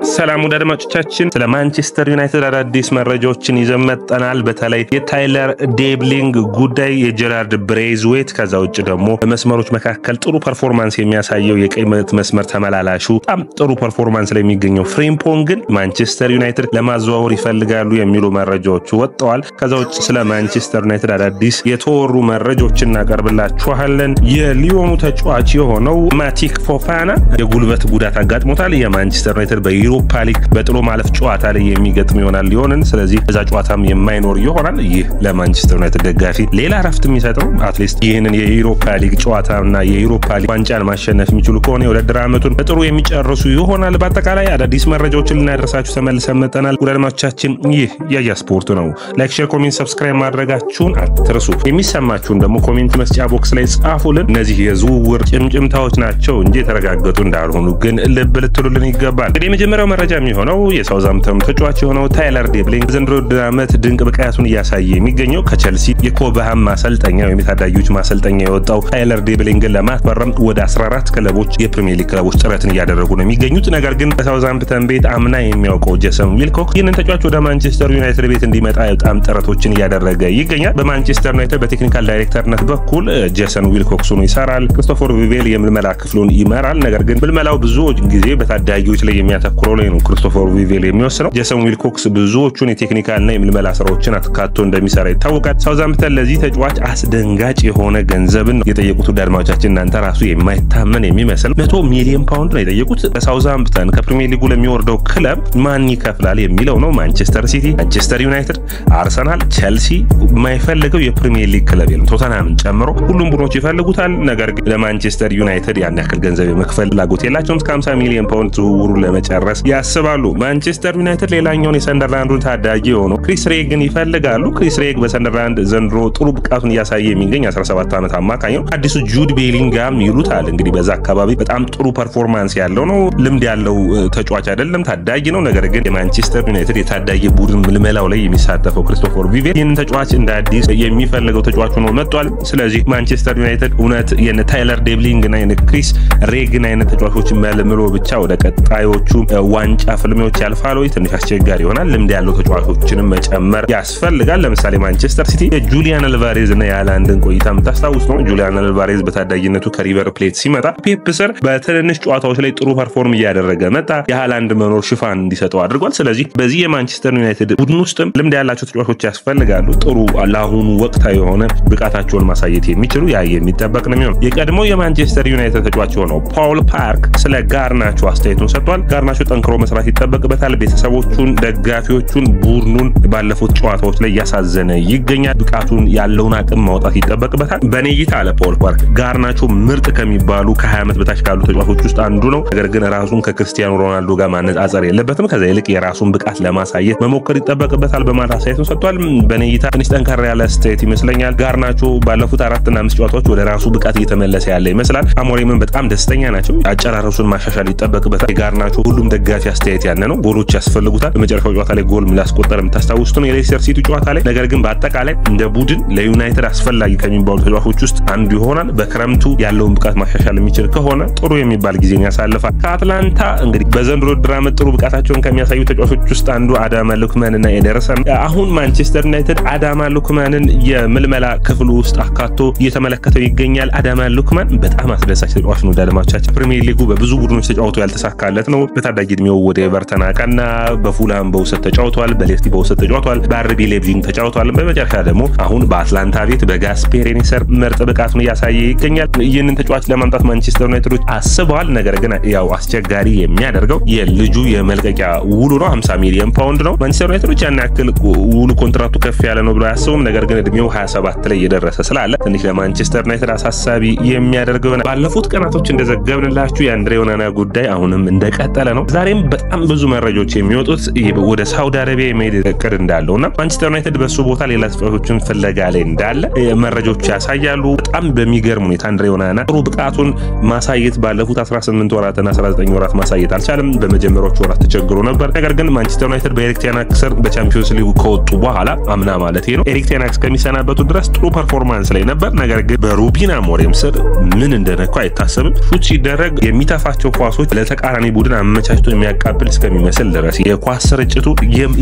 ሰላም ወደ አድማጮቻችን ስለ ማንቸስተር ዩናይትድ አዳዲስ መረጃዎችን ይዘን መጥተናል። በተለይ የታይለር ዴብሊንግ ጉዳይ፣ የጀራርድ ብሬዝዌት፣ ከዛ ውጭ ደግሞ በመስመሮች መካከል ጥሩ ፐርፎርማንስ የሚያሳየው የቀይ መስመር ተመላላሹ በጣም ጥሩ ፐርፎርማንስ ላይ የሚገኘው ፍሪምፖንግን ማንቸስተር ዩናይትድ ለማዘዋወር ይፈልጋሉ የሚሉ መረጃዎች ወጥተዋል። ከዛ ውጭ ስለ ማንቸስተር ዩናይትድ አዳዲስ የተወሩ መረጃዎችን እናቀርብላችኋለን። የሊዮኑ ተጫዋች የሆነው ማቲክ ፎፋና የጉልበት ጉዳት አጋጥሞታል። የማንቸስተር ዩናይትድ በዩሮፓ ሊግ በጥሎ ማለፍ ጨዋታ ላይ የሚገጥም ይሆናል ሊሆንን። ስለዚህ እዛ ጨዋታም የማይኖር ይሆናል። ይህ ለማንቸስተር ዩናይትድ ደጋፊ ሌላ ረፍት የሚሰጠው አትሊስት ይህንን የዩሮፓ ሊግ ጨዋታና የዩሮፓ ሊግ ዋንጫን ማሸነፍ የሚችሉ ከሆነ የውድድር ዓመቱን በጥሩ የሚጨርሱ ይሆናል። በአጠቃላይ አዳዲስ መረጃዎችን ልናደርሳችሁ ተመልሰን መጥተናል። ወዳጆቻችን ይህ ያያ ስፖርት ነው። ላይክ፣ ሼር፣ ኮሜንት፣ ሰብስክራይብ ማድረጋችሁን አትርሱ። የሚሰማችሁን ደግሞ ኮሜንት መስጫ ቦክስ ላይ ጻፉልን። እነዚህ የዝውውር ጭምጭምታዎች ናቸው እንጂ የተረጋገጡ እንዳልሆኑ ግን ልብ ልትሉልን ይገባል። እንግዲህ የመጀመሪያው መረጃ የሚሆነው የሳውዛምፕተን ተጫዋች የሆነው ታይለር ዴብሊንግ ዘንድሮ ዓመት ድንቅ ብቃቱን እያሳየ የሚገኘው ከቸልሲ የኮብሃም ማሰልጠኛ ወይም የታዳጊዎች ማሰልጠኛ የወጣው ታይለር ዴብሊንግን ለማስፈረም ወደ 14 ክለቦች የፕሪሚየር ሊግ ክለቦች ጥረትን እያደረጉ ነው የሚገኙት። ነገር ግን በሳውዛምፕተን ቤት አምና የሚያውቀው ጄሰን ዊልኮክ ይህንን ተጫዋች ወደ ማንቸስተር ዩናይትድ ቤት እንዲመጣ በጣም ጥረቶችን እያደረገ ይገኛል። በማንቸስተር ዩናይትድ በቴክኒካል ዳይሬክተርነት በኩል ጄሰን ዊልኮክ ሆኖ ይሰራል። ክሪስቶፈር ቪቬል የምልመላ ክፍሉን ይመራል። ነገር ግን ምልመላው ብዙ ጊዜ በታዳጊዎች ላይ የሚያተኩረው ላይ ነው ክሪስቶፈር ቪቬል የሚወስነው። ጄሰን ዊልኮክስ ብዙዎቹን የቴክኒካልና የምልመላ ስራዎችን አትካቶ እንደሚሰራ ይታወቃል። ሳውዛምፕተን ለዚህ ተጫዋች አስደንጋጭ የሆነ ገንዘብን የጠየቁት ዳድማዎቻችን እናንተ ራሱ የማይታመን የሚመስል 100 ሚሊዮን ፓውንድ ነው የጠየቁት። ሳውዛምፕተን ከፕሪሚየር ሊጉ ለሚወርደው ክለብ ማን ይከፍላል የሚለው ነው። ማንቸስተር ሲቲ፣ ማንቸስተር ዩናይትድ፣ አርሰናል፣ ቸልሲ የማይፈልገው የፕሪሚየር ሊግ ክለብ የለም። ቶተንሃምን ጨምሮ ሁሉም ቡድኖች ይፈልጉታል። ነገር ግን ለማንቸስተር ዩናይትድ ያን ያክል ገንዘብ የመክፈል ፍላጎት የላቸውም። እስከ 50 ሚሊዮን ፓውንድ ዝውውሩን ለመጨረስ ያስባሉ። ማንቸስተር ዩናይትድ ሌላኛውን የሰንደርላንዱን ታዳጊ የሆነው ክሪስ ሬግን ይፈልጋሉ። ክሪስ ሬግ በሰንደርላንድ ዘንድሮ ጥሩ ብቃቱን እያሳየ የሚገኝ 17 ዓመት አማካኝ ነው። አዲሱ ጁድ ቤሊንጋም ይሉታል። እንግዲህ በዛ አካባቢ በጣም ጥሩ ፐርፎርማንስ ያለው ነው። ልምድ ያለው ተጫዋች አይደለም፣ ታዳጊ ነው። ነገር ግን የማንቸስተር ዩናይትድ የታዳጊ ቡድን ምልመላው ላይ የሚሳተፈው ክሪስቶፈር ቪቬል ይህንን ተጫዋች እንደ አዲስ የሚፈልገው ተጫዋች ሆኖ መጥቷል። ስለዚህ ማንቸስተር ዩናይትድ እውነት የነ ታይለር ዴብሊንግና የነ ክሪስ ሬግን አይነት ተጫዋቾችን መልምሎ ብቻ ወደ ቀጣዮቹ ዋንጫ ፍልሚያዎች ያልፋል ወይ? ትንሽ አስቸጋሪ ይሆናል። ልምድ ያለው ተጫዋቾችንም መጨመር ያስፈልጋል። ለምሳሌ ማንቸስተር ሲቲ የጁሊያን አልቫሬዝ እና የሃላንድን ቆይታ የምታስታውስ ነው። ጁሊያን አልቫሬዝ በታዳጊነቱ ከሪቨር ፕሌት ሲመጣ ፔፕ ስር በትንንሽ ጨዋታዎች ላይ ጥሩ ፐርፎርም እያደረገ መጣ። የሃላንድ መኖር ሽፋን እንዲሰጠው አድርጓል። ስለዚህ በዚህ የማንቸስተር ዩናይትድ ቡድን ውስጥም ልምድ ያላቸው ተጫዋቾች ያስፈልጋሉ። ጥሩ ለአሁኑ ወቅታዊ የሆነ ብቃታቸውን ማሳየት የሚችሉ ያ የሚጠበቅ ነው የሚሆነው። የቀድሞ የማንቸስተር ዩናይትድ ተጫዋች የሆነው ፖል ፓርክ ስለ ጋርናቾ አስተያየቱን ሰጥቷል። ጋርናቾ ጠንክሮ መስራት ይጠበቅበታል። ቤተሰቦቹን፣ ደጋፊዎቹን፣ ቡድኑን ባለፉት ጨዋታዎች ላይ እያሳዘነ ይገኛል። ብቃቱን ያለውን አቅም ማውጣት ይጠበቅበታል። በኔ እይታ አለ ፖል ፓርክ ጋርናቾ ምርጥ ከሚባሉ ከ20 ዓመት በታች ካሉ ተጫዋቾች ውስጥ አንዱ ነው። ነገር ግን ራሱን ከክርስቲያኖ ሮናልዶ ጋር ማነጻጸር የለበትም። ከዛ ይልቅ የራሱን ብቃት ለማሳየት መሞከር ይጠበቅበታል በማለት አስተያየቱን ሰጥቷል። በኔ እይታ ትንሽ ጠንካራ ያለ አስተያየት ይመስለኛል። ጋርናቾ ባለፉት 4 እና 5 ጨዋታዎች ወደ ራሱ ብቃት እየተመለሰ ያለ ይመስላል። አሞሪምን በጣም ደስተኛ ናቸው። አጨራረሱን ማሻሻል ይጠበቅበታል። ጋርናቾ ሁሉም ደጋፊ አስተያየት ያነ ነው። ጎሎች ያስፈልጉታል። በመጨረሻው ጨዋታ ላይ ጎል ላስቆጠር የምታስታውሱት ነው የሌስተር ሲቲ ጨዋታ ላይ። ነገር ግን በአጠቃላይ እንደ ቡድን ለዩናይትድ አስፈላጊ ከሚባሉ ተጫዋቾች ውስጥ አንዱ ይሆናል። በክረምቱ ያለውን ብቃት ማሻሻል የሚችል ከሆነ ጥሩ የሚባል ጊዜን ያሳልፋል። ከአትላንታ እንግዲህ በዘንድሮ ድራማ ጥሩ ብቃታቸውን ከሚያሳዩ ተጫዋቾች ውስጥ አንዱ አዳማ ሉክማን እና ኤደርሰን። አሁን ማንቸስተር ዩናይትድ አዳማ ሉክማንን የምልመላ ክፍሉ ውስጥ አካቶ እየተመለከተው ይገኛል። አዳማ ሉክማን በጣም አስደሳች ተጫዋች ነው። ዳድማቻችን ፕሪሚየር ሊጉ በብዙ ቡድኖች ተጫውቶ ያልተሳካለት ነው። በታዳጊ እድሜው ወደ ኤቨርተን አቀና። በፉልሃም በውሰት ተጫውቷል። በሌፍቲ በውሰት ተጫውቷል። በአርቢ ሌፕዚግ ተጫውቷል። በመጨረሻ ደግሞ አሁን በአትላንታ ቤት በጋስፔሬኒ ስር ምርጥ ብቃቱን እያሳየ ይገኛል። ይህንን ተጫዋች ለማምጣት ማንቸስተር ዩናይትዶች አስበዋል። ነገር ግን ያው አስቸጋሪ የሚያደርገው የልጁ የመልቀቂያ ውሉ ነው። 50 ሚሊዮን ፓውንድ ነው። ማንቸስተር ዩናይትዶች ያን ያክል ውሉ ኮንትራክቱ ከፍ ያለ ነው ብሎ አያስቡም። ነገር ግን እድሜው 27 ላይ እየደረሰ ስላለ ትንሽ ለማንቸስተር ዩናይትድ አሳሳቢ የሚያደርገው ነው። ባለፉት ቀናቶች እንደዘገብንላችሁ የአንድሬ ኦናና ጉዳይ አሁንም እንደቀጠለ ነው። ዛሬም በጣም ብዙ መረጃዎች የሚወጡት ወደ ሳውዲ አረቢያ የመሄድ እቅድ እንዳለውና ማንቸስተር ዩናይትድ በሱ ቦታ ሌላ ተጫዋቾችን ፍለጋ ላይ እንዳለ መረጃዎች ያሳያሉ። በጣም በሚገርም ሁኔታ አንድሬ ኦናና ጥሩ ብቃቱን ማሳየት ባለፉት 18 ወራትና 19 ወራት ማሳየት አልቻለም። በመጀመሪያዎቹ ወራት ተቸግሮ ነበር። ነገር ግን ማንቸስተር ዩናይትድ በኤሪክ ቴን ሃግ ስር በቻምፒዮንስ ሊግ ከወጡ በኋላ አምና ማለት ነው ኤሪክ ቴን ሃግ ከሚሰናበቱ ድረስ ጥሩ ፐርፎርማንስ ላይ ነበር። ነገር ግን በሩበን አሞሪም ስር ምን እንደነካው አይታሰብም። ሹት ሲደረግ የሚተፋቸው ኳሶች ለተቃራኒ ቡድን አመቻችቶ የሚያቃብል እስከሚመስል ድረስ የኳስ ስርጭቱ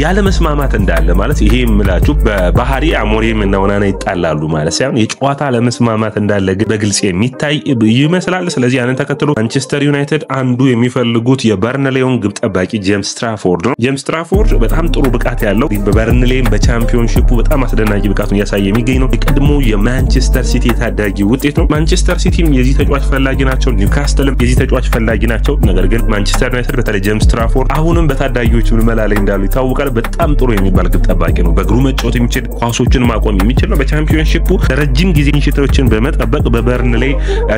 ያለ መስማማት እንዳለ ማለት ይሄ የምላችሁ በባህሪ አሞሪም እና ኦናና ይጣላሉ ማለት ሳይሆን የጨዋታ ለመስማማት እንዳለ በግልጽ የሚታይ ይመስላል። ስለዚህ ያንን ተከትሎ ማንቸስተር ዩናይትድ አንዱ የሚፈልጉት የበርንሌውን ግብ ጠባቂ ጄምስ ትራፎርድ ነው። ጄምስ ትራፎርድ በጣም ጥሩ ብቃት ያለው በበርንሌም በቻምፒዮንሺፑ በጣም አስደናቂ ብቃቱን ያሳየ የሚገኝ ነው። የቀድሞ የማንቸስተር ሲቲ ታዳጊ ውጤት ነው። ማንቸስተር ሲቲም የዚህ ተጫዋች ፈላጊ ናቸው፣ ኒውካስትልም የዚህ ተጫዋች ፈላጊ ናቸው። ነገር ግን ማንቸስተር ዩናይትድ በተለይ ጄምስ ትራፎርድ አሁንም በታዳጊዎች ምልመላ ላይ እንዳሉ ይታወቃል። በጣም ጥሩ የሚባል ግብ ጠባቂ ነው። በእግሩ መጫወት የሚችል ኳሶችን ማቆም የሚችል ነው። በቻምፒዮንሺፑ ረጅም ጊዜ ሽቶችን በመጠበቅ በበርንሌ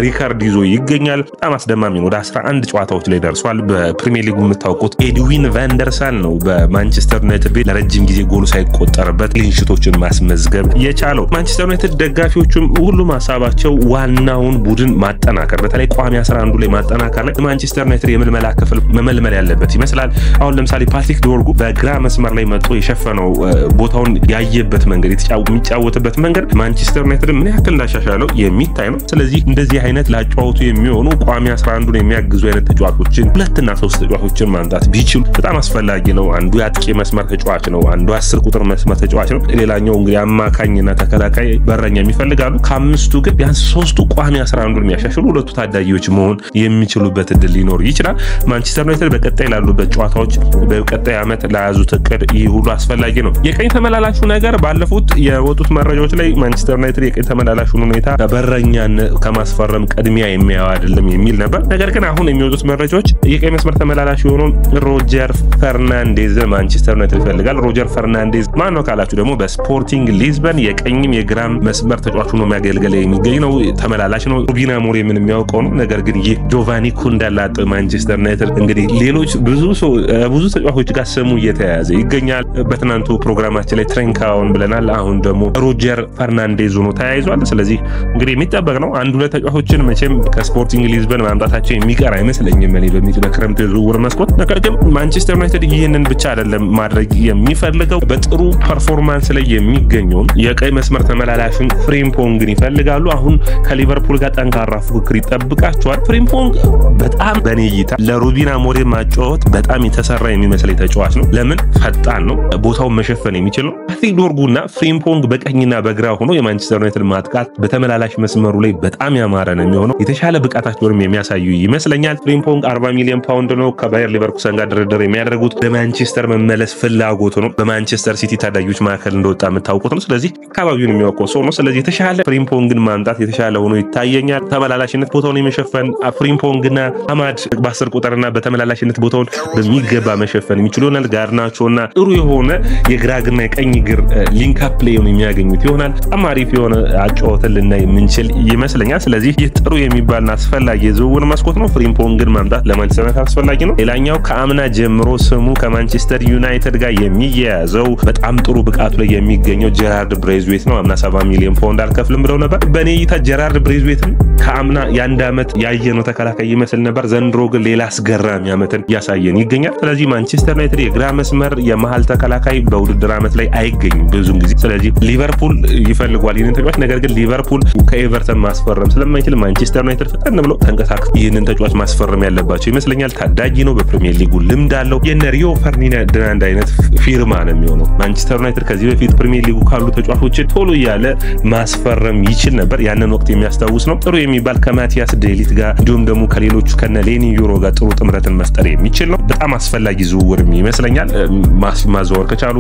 ሪካርድ ይዞ ይገኛል። በጣም አስደማሚ ነው። ወደ 11 ጨዋታዎች ላይ ደርሷል። በፕሪሚየር ሊጉ የምታውቁት ኤድዊን ቫንደርሳን ነው በማንቸስተር ዩናይትድ ቤት ለረጅም ጊዜ ጎል ሳይቆጠርበት ሽቶችን ማስመዝገብ የቻለው። ማንቸስተር ዩናይትድ ደጋፊዎቹም ሁሉም ሐሳባቸው ዋናውን ቡድን ማጠናከር በተለይ ቋሚ 11 ላይ ማጠናከር ላይ ማንቸስተር ዩናይትድ የምልመላ ክፍል መመልመል ያለበት ይመስላል። አሁን ለምሳሌ ፓትሪክ ዶርጉ በግራ መስመር ላይ መጥቶ የሸፈነው ቦታውን ያየበት መንገድ የሚጫወትበት መንገድ ማንቸስተር ዩናይትድ ምን ያክል እንዳሻሻለው የሚታይ ነው። ስለዚህ እንደዚህ አይነት ላጫወቱ የሚሆኑ ቋሚ 11ን የሚያግዙ አይነት ተጫዋቾችን 2 እና 3 ተጫዋቾችን ማምጣት ቢችሉ በጣም አስፈላጊ ነው። አንዱ ያጥቂ መስመር ተጫዋች ነው፣ አንዱ 10 ቁጥር መስመር ተጫዋች ነው፣ ሌላኛው እንግዲህ አማካኝና ተከላካይ በረኛ የሚፈልጋሉ። ከአምስቱ ግን ቢያንስ 3ቱ ቋሚ 11ን የሚያሻሽሉ 2ቱ ታዳጊዎች መሆን የሚችሉበት እድል ሊኖር ይችላል። ማንቸስተር ዩናይትድ በቀጣይ ላሉበት ጨዋታዎች በቀጣይ ዓመት ለያዙት እቅድ ይህ ሁሉ አስፈላጊ ነው። የቀኝ ተመላላሹ ነገር ባለፉት የወጡት መረጃዎች ላይ ማንቸስተር ዩናይትድ የቀኝ ተመላላሹን ሁኔታ በረኛን ከማስፈረም ቀድሚያ የሚያው አይደለም የሚል ነበር። ነገር ግን አሁን የሚወጡት መረጃዎች የቀኝ መስመር ተመላላሽ የሆነው ሮጀር ፈርናንዴዝ ማንቸስተር ዩናይትድ ይፈልጋል። ሮጀር ፈርናንዴዝ ማን ነው ካላችሁ ደግሞ በስፖርቲንግ ሊዝበን የቀኝም የግራም መስመር ተጫዋች ሆኖ የሚያገለግል የሚገኝ ነው። ተመላላሽ ነው። ሩቢን አሞሪም የሚያውቀው ነው። ነገር ግን ይህ ጆቫኒ ኩንዳላጥ ማንቸስተር ዩናይትድ እንግዲህ ሌሎች ብዙ ተጫዋቾች ጋር ስሙ እየተያያዘ ይገኛል። በትናንቱ ፕሮግራማችን ላይ ትሬንካውን ብለናል። አሁን ደግሞ ሮጀር ፈርናንዴዝ ሆኖ ተያይዟል። ስለዚህ እንግዲህ የሚጠበቅ ነው። አንድ ሁለት ተጫዋቾችን መቼም ከስፖርቲንግ ሊዝበን ማምጣታቸው የሚቀር አይመስለኝም እኔ በክረምት የዝውውር መስኮት። ነገር ግን ማንቸስተር ዩናይትድ ይህንን ብቻ አይደለም ማድረግ የሚፈልገው በጥሩ ፐርፎርማንስ ላይ የሚገኘውን የቀይ መስመር ተመላላሽን ፍሪምፖንግን ይፈልጋሉ። አሁን ከሊቨርፑል ጋር ጠንካራ ፉክክር ይጠብቃቸዋል። ፍሪምፖንግ በጣም በኔ እይታ ለሩቢን አሞሪም ማጫወት በጣም የተሰራ የሚመስል ተጫዋች ነው። ለምን ፈጣን ነው፣ ቦታውን መሸፈን የሚችል ነው። ፓትሪክ ዶርጉና ፍሪምፖንግ በቀኝና በግራ ሆኖ የማንቸስተር ዩናይትድ ማጥቃት በተመላላሽ መስመሩ ላይ በጣም ያማረ ነው የሚሆነው። የተሻለ ብቃታቸውንም የሚያሳዩ ይመስለኛል። ፍሪምፖንግ 40 ሚሊዮን ፓውንድ ነው ከባየር ሊቨርኩሰን ጋር ድርድር የሚያደርጉት። በማንቸስተር መመለስ ፍላጎቱ ነው። በማንቸስተር ሲቲ ታዳጊዎች ማዕከል እንደወጣ የምታውቁት ነው። ስለዚህ አካባቢውን የሚያውቀው ሰው ነው። ስለዚህ የተሻለ ፍሪምፖንግን ማምጣት የተሻለ ሆኖ ይታየኛል። ተመላላሽነት ቦታውን የመሸፈን ፍሪምፖንግና አማድ በ10 ቁጥርና በተመላላሽነት ቦታውን በሚገባ መሸፈን የሚችሉ ይሆናል። ጋርናቾና ጥሩ የሆነ የግራግና የቀኝ ግር ሊንክ አፕ ላይ የሚያገኙት ይሆናል። አማሪፍ የሆነ አጫወትን ልናይ የምንችል ይመስለኛል። ስለዚህ ይህ ጥሩ የሚባልና አስፈላጊ የዝውውር መስኮት ነው። ፍሪምፖንግን ማምጣት ለማንቸስተር ዩናይትድ አስፈላጊ ነው። ሌላኛው ከአምና ጀምሮ ስሙ ከማንቸስተር ዩናይትድ ጋር የሚያያዘው በጣም ጥሩ ብቃቱ ላይ የሚገኘው ጀራርድ ብሬዝዌት ነው። አምና 70 ሚሊዮን ፓውንድ አልከፍልም ብለው ነበር። በኔ እይታ ጀራርድ ብሬዝዌትን ከአምና የአንድ ዓመት ያየነው ተከላካይ ይመስል ነበር። ዘንድሮ ግን ሌላ አስገራሚ ዓመትን ያሳየን ይገኛል። ስለዚህ ማንቸስተር ዩናይትድ የግራ መስመር የመሃል ተከላካይ በውድድር ዓመት ላይ አይገኝም ብዙም ጊዜ። ስለዚህ ሊቨርፑል ይፈልጓል ይህንን ተጫዋች። ነገር ግን ሊቨርፑል ከኤቨርተን ማስፈረም ስለማይችል ማንቸስተር ዩናይትድ ፈጠን ብሎ ተንቀሳቅሶ ይህንን ተጫዋች ማስፈረም ያለባቸው ይመስለኛል። ታዳጊ ነው፣ በፕሪሚየር ሊጉ ልምድ አለው። የነ ሪዮ ፈርዲናንድ አይነት ፊርማ ነው የሚሆነው። ማንቸስተር ዩናይትድ ከዚህ በፊት ፕሪሚየር ሊጉ ካሉ ተጫዋቾችን ቶሎ እያለ ማስፈረም ይችል ነበር። ያንን ወቅት የሚያስታውስ ነው። ጥሩ የሚባል ከማቲያስ ዴሊት ጋር እንዲሁም ደግሞ ከሌሎች ከነ ሌኒ ዩሮ ጋር ጥሩ ጥምረትን መፍጠር የሚችል ነው። በጣም አስፈላጊ ዝውውርም ይመስለኛል። ማዘዋወር ከቻሉ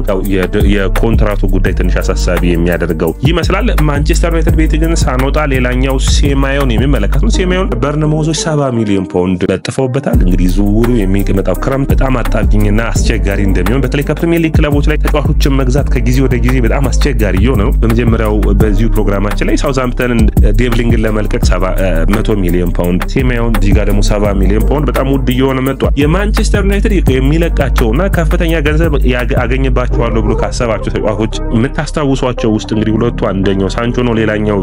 የኮንትራቱ ጉዳይ ትንሽ አሳሳቢ የሚያደርገው ይመስላል። ማንቸስተር ዩናይትድ ቤት ግን ሳንወጣ ሌላኛው ሴማዮን የሚመለከት ነው። ሴማዮን በርንሞዞች 70 ሚሊዮን ፓውንድ ለጥፈውበታል። እንግዲህ ዝውውሩ የሚመጣው ክረምት በጣም አጣብቂኝና አስቸጋሪ እንደሚሆን በተለይ ከፕሪሚየር ሊግ ክለቦች ላይ ተጫዋቾችን መግዛት ከጊዜ ወደ ጊዜ በጣም አስቸጋሪ እየሆነ ነው። በመጀመሪያው በዚሁ ፕሮግራማችን ላይ ሳውዛምፕተንን ዴቭሊንግን ለመልቀቅ 100 ሚሊዮን ፓውንድ፣ ሴማዮን ዲጋ ደግሞ 70 ሚሊዮን ፓውንድ በጣም ውድ እየሆነ መጥቷል። የማንቸስተር ዩናይትድ የሚለቃቸውና ከፍተኛ ገንዘብ አገኘባቸዋለሁ ብሎ ካሰባቸው ተጫዋቾች የምታስታውሷቸው ውስጥ እንግዲህ ሁለቱ አንደኛው ሳንቾ ነው፣ ሌላኛው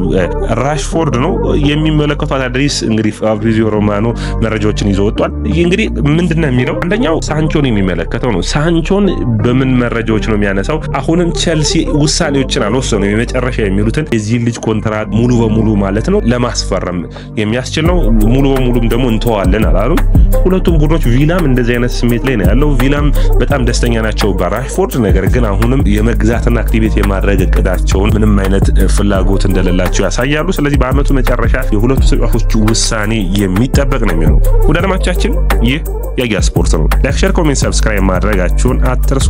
ራሽፎርድ ነው። የሚመለከቱ አድሬስ እንግዲህ ፋብሪዚዮ ሮማኖ መረጃዎችን ይዞ ወጥቷል። እንግዲህ ምንድነው የሚለው አንደኛው ሳንቾን የሚመለከተው ነው። ሳንቾን በምን መረጃዎች ነው የሚያነሳው? አሁንም ቼልሲ ውሳኔዎችን አልወሰነም። የመጨረሻ የሚሉትን የዚህ ልጅ ኮንትራት ሙሉ በሙሉ ማለት ነው ለማስፈረም የሚያስችል ነው። ሙሉ በሙሉም ደግሞ እንተዋለን አላሉ። ሁለቱም ቡድኖች ቪላም እንደዚህ አይነት ስሜት ላይ ነው ያለው። ቪላም በጣም ደስተኛ ናቸው በራሽፎርድ፣ ነገር ግን አሁንም የመግዛትና አክቲቬት የማድረግ እቅዳቸውን ምንም አይነት ፍላጎት እንደሌላቸው ያሳያሉ። ስለዚህ በአመቱ መጨረሻ የሁለቱ ተጫዋቾች ውሳኔ የሚጠበቅ ነው የሚሆነው። ወደ አለማቻችን ይህ ያያ ስፖርት ነው። ላይክ፣ ሼር፣ ኮሜንት፣ ሰብስክራይብ ማድረጋችሁን አትርሱ።